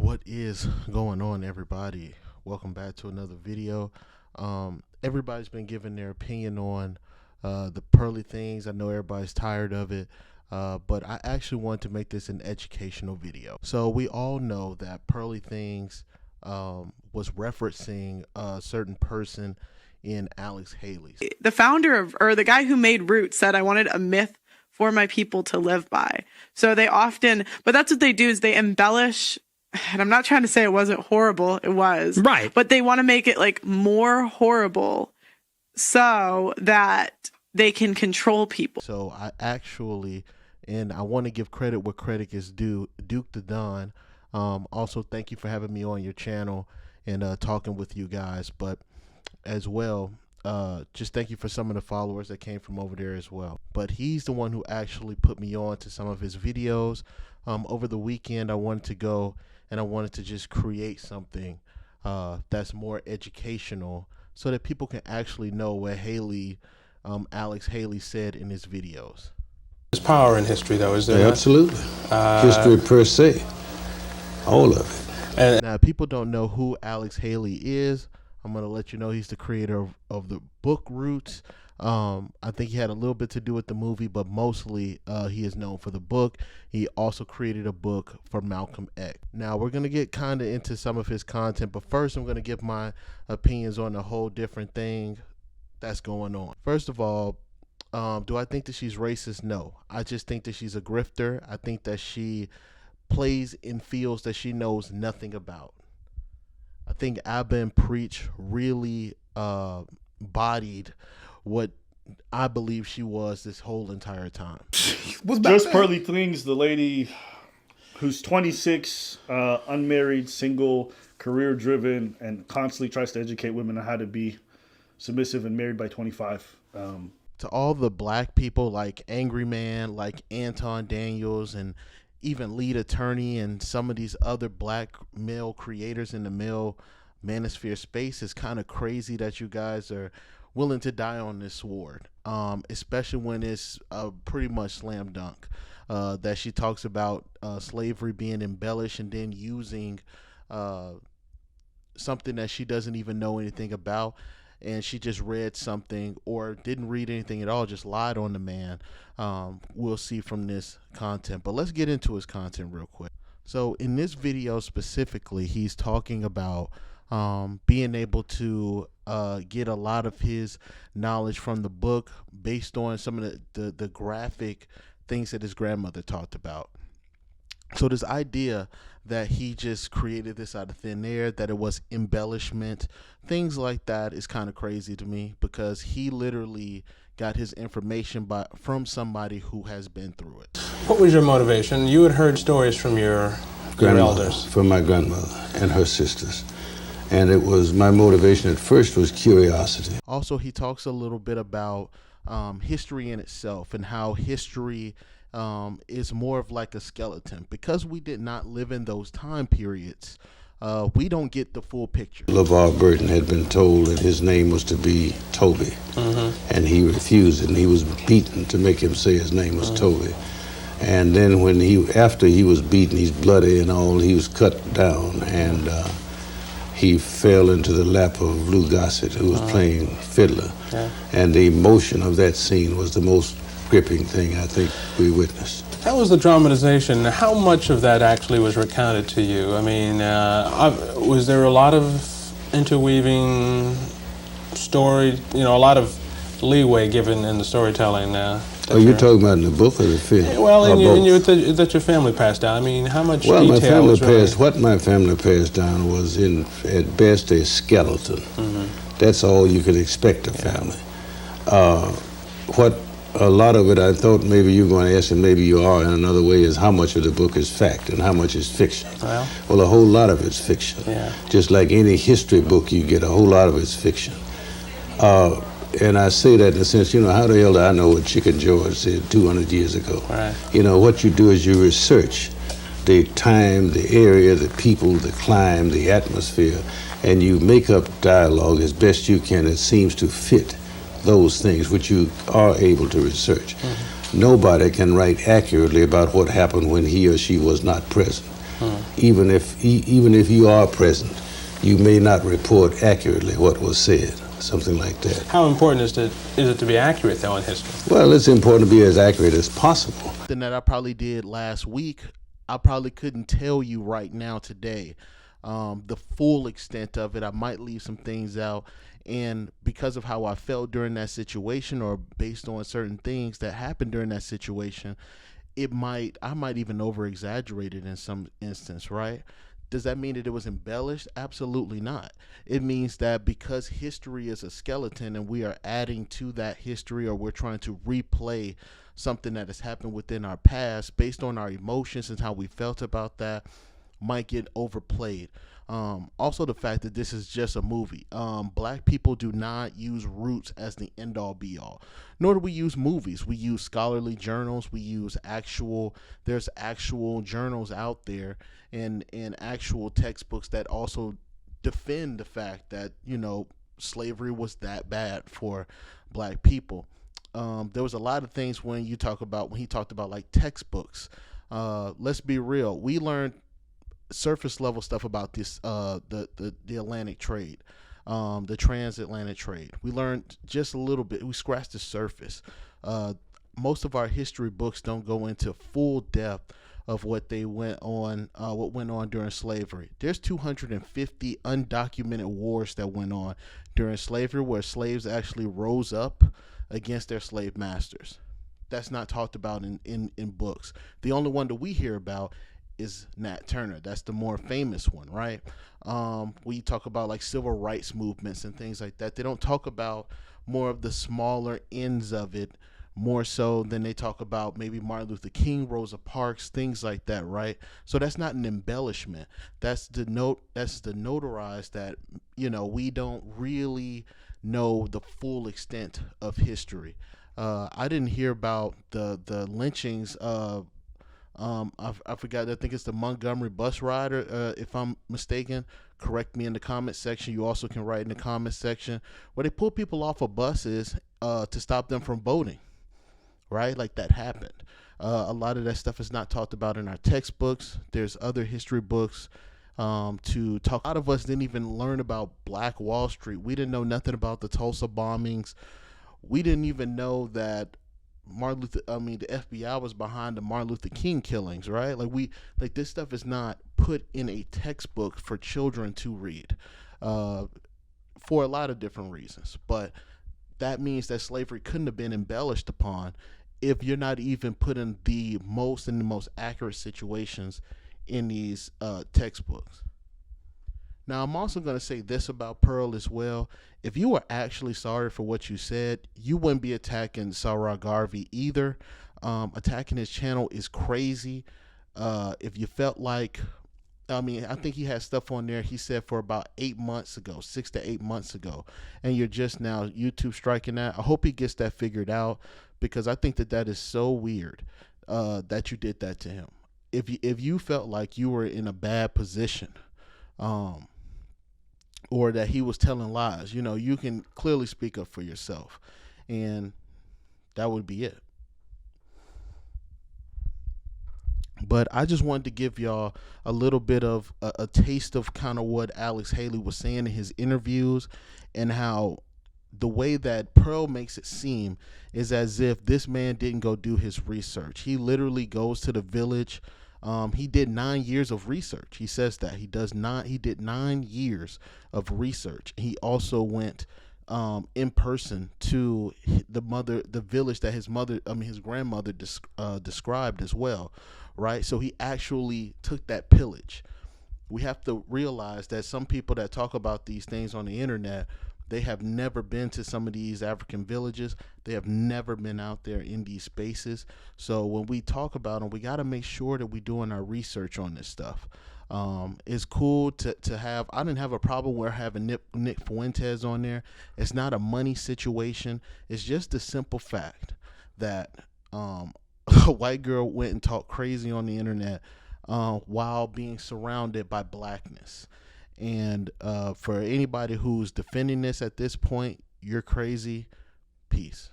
What is going on, everybody? Welcome back to another video. Everybody's been giving their opinion on the pearly things. I know everybody's tired of it, but I actually want to make this an educational video. So we all know that pearly things was referencing a certain person in Alex Haley's. The founder of, or the guy who made Roots said, I wanted a myth for my people to live by. So they often, but that's what they do, is they embellish. And I'm not trying to say it wasn't horrible. It was. Right. But they want to make it like more horrible so that they can control people. So I actually, and I want to give credit where credit is due, Duke the Don. Also, thank you for having me on your channel and talking with you guys. But as well, just thank you for some of the followers that came from over there as well. But he's the one who actually put me on to some of his videos. Over the weekend, I wanted to go and I wanted to just create something that's more educational so that people can actually know what Alex Haley said in his videos. There's power in history, though, is there? Yeah, absolutely. History per se. All of it. And now, people don't know who Alex Haley is. I'm going to let you know he's the creator of the book Roots. I think he had a little bit to do with the movie, but mostly he is known for the book. He also created a book for Malcolm X. Now, we're going to get kind of into some of his content, but first I'm going to give my opinions on a whole different thing that's going on. First of all, do I think that she's racist? No. I just think that she's a grifter. I think that she plays in fields that she knows nothing about. I think Abba and Preach really bodied what I believe she was this whole entire time. Just Pearly Things, the lady who's 26, unmarried, single, career-driven, and constantly tries to educate women on how to be submissive and married by 25. To all the black people like Angry Man, like Anton Daniels, and even Lead Attorney and some of these other black male creators in the male manosphere space, is kind of crazy that you guys are willing to die on this sword, especially when it's pretty much slam dunk that she talks about slavery being embellished and then using something that she doesn't even know anything about, and she just read something or didn't read anything at all, just lied on the man. We'll see from this content, but let's get into his content real quick. So in this video specifically, he's talking about being able to get a lot of his knowledge from the book based on some of the graphic things that his grandmother talked about. So this idea that he just created this out of thin air, that it was embellishment, things like that, is kind of crazy to me, because he literally got his information from somebody who has been through it. What was your motivation? You had heard stories from your elders. From my grandmother and her sisters. And it was, my motivation at first was curiosity. Also, he talks a little bit about history in itself and how history is more of like a skeleton. Because we did not live in those time periods, we don't get the full picture. LeVar Burton had been told that his name was to be Toby, and he refused it, and he was beaten to make him say his name was Toby. And then when after he was beaten, he's bloody and all, he was cut down, and he fell into the lap of Lou Gossett, who was playing fiddler. And the emotion of that scene was the most gripping thing I think we witnessed. That was the dramatization. How much of that actually was recounted to you? I mean, was there a lot of interweaving story, a lot of leeway given in the storytelling? Oh, you're talking about in the book or the film? Well, that your family passed down. I mean, how much well, detail what my family passed down was, at best, a skeleton. That's all you could expect of family. What a lot of it, I thought maybe you were going to ask, and maybe you are in another way, is how much of the book is fact and how much is fiction. Well, a whole lot of it's fiction. Just like any history book you get, a whole lot of it's fiction. And I say that in a sense, how the hell do I know what Chicken George said 200 years ago? What you do is you research the time, the area, the people, the climate, the atmosphere, and you make up dialogue as best you can that seems to fit those things which you are able to research. Nobody can write accurately about what happened when he or she was not present. even if you are present, you may not report accurately what was said, something like that. How important is it to be accurate, though, in history? Well, it's important to be as accurate as possible. Something that I probably did last week, I probably couldn't tell you right now today the full extent of it. I might leave some things out, and because of how I felt during that situation, or based on certain things that happened during that situation, I might even over exaggerate it in some instance, right? Does that mean that it was embellished? Absolutely not. It means that because history is a skeleton and we are adding to that history, or we're trying to replay something that has happened within our past based on our emotions and how we felt about that, might get overplayed. Also, the fact that this is just a movie. Black people do not use Roots as the end all be all. Nor do we use movies. We use scholarly journals. We use there's actual journals out there and actual textbooks that also defend the fact that, slavery was that bad for black people. There was a lot of things when he talked about like textbooks. Let's be real. We learned surface level stuff about this the Atlantic trade, the transatlantic trade. We learned just a little bit. We scratched the surface. Most of our history books don't go into full depth of what went on during slavery. There's 250 undocumented wars that went on during slavery, where slaves actually rose up against their slave masters. That's not talked about in books. The only one that we hear about is Nat Turner. That's the more famous one, right? We talk about like civil rights movements and things like that. They don't talk about more of the smaller ends of it, more so than they talk about maybe Martin Luther King, Rosa Parks, things like that, right? So that's not an embellishment. That's the notarize that, we don't really know the full extent of history. I didn't hear about the lynchings of I forgot. I think it's the Montgomery bus rider. If I'm mistaken, correct me in the comment section. You also can write in the comment section where they pull people off of buses to stop them from voting. Right, like that happened. A lot of that stuff is not talked about in our textbooks. There's other history books to talk. A lot of us didn't even learn about Black Wall Street. We didn't know nothing about the Tulsa bombings. We didn't even know that the FBI was behind the Martin Luther King killings, right? Like this stuff is not put in a textbook for children to read, for a lot of different reasons. But that means that slavery couldn't have been embellished upon if you're not even putting the most accurate situations in these textbooks. Now, I'm also going to say this about Pearl as well. If you were actually sorry for what you said, you wouldn't be attacking Sarah Garvey either. Attacking his channel is crazy. If you felt like, I think he had stuff on there he said for about 6 to 8 months ago, and you're just now YouTube striking that. I hope he gets that figured out, because I think that is so weird that you did that to him. If you felt like you were in a bad position, or that he was telling lies, you can clearly speak up for yourself, and that would be it. But I just wanted to give y'all a little bit of a taste of kind of what Alex Haley was saying in his interviews, and how the way that Pearl makes it seem is as if this man didn't go do his research. He literally goes to the village. He did 9 years of research. He says that he did 9 years of research. He also went in person to the village that his grandmother described as well, right? So he actually took that pillage. We have to realize that some people that talk about these things on the internet, they have never been to some of these African villages. They have never been out there in these spaces. So when we talk about them, we got to make sure that we're doing our research on this stuff. It's cool to have. I didn't have a problem with having Nick Fuentes on there. It's not a money situation. It's just the simple fact that a white girl went and talked crazy on the internet while being surrounded by blackness. And for anybody who's defending this at this point, you're crazy. Peace.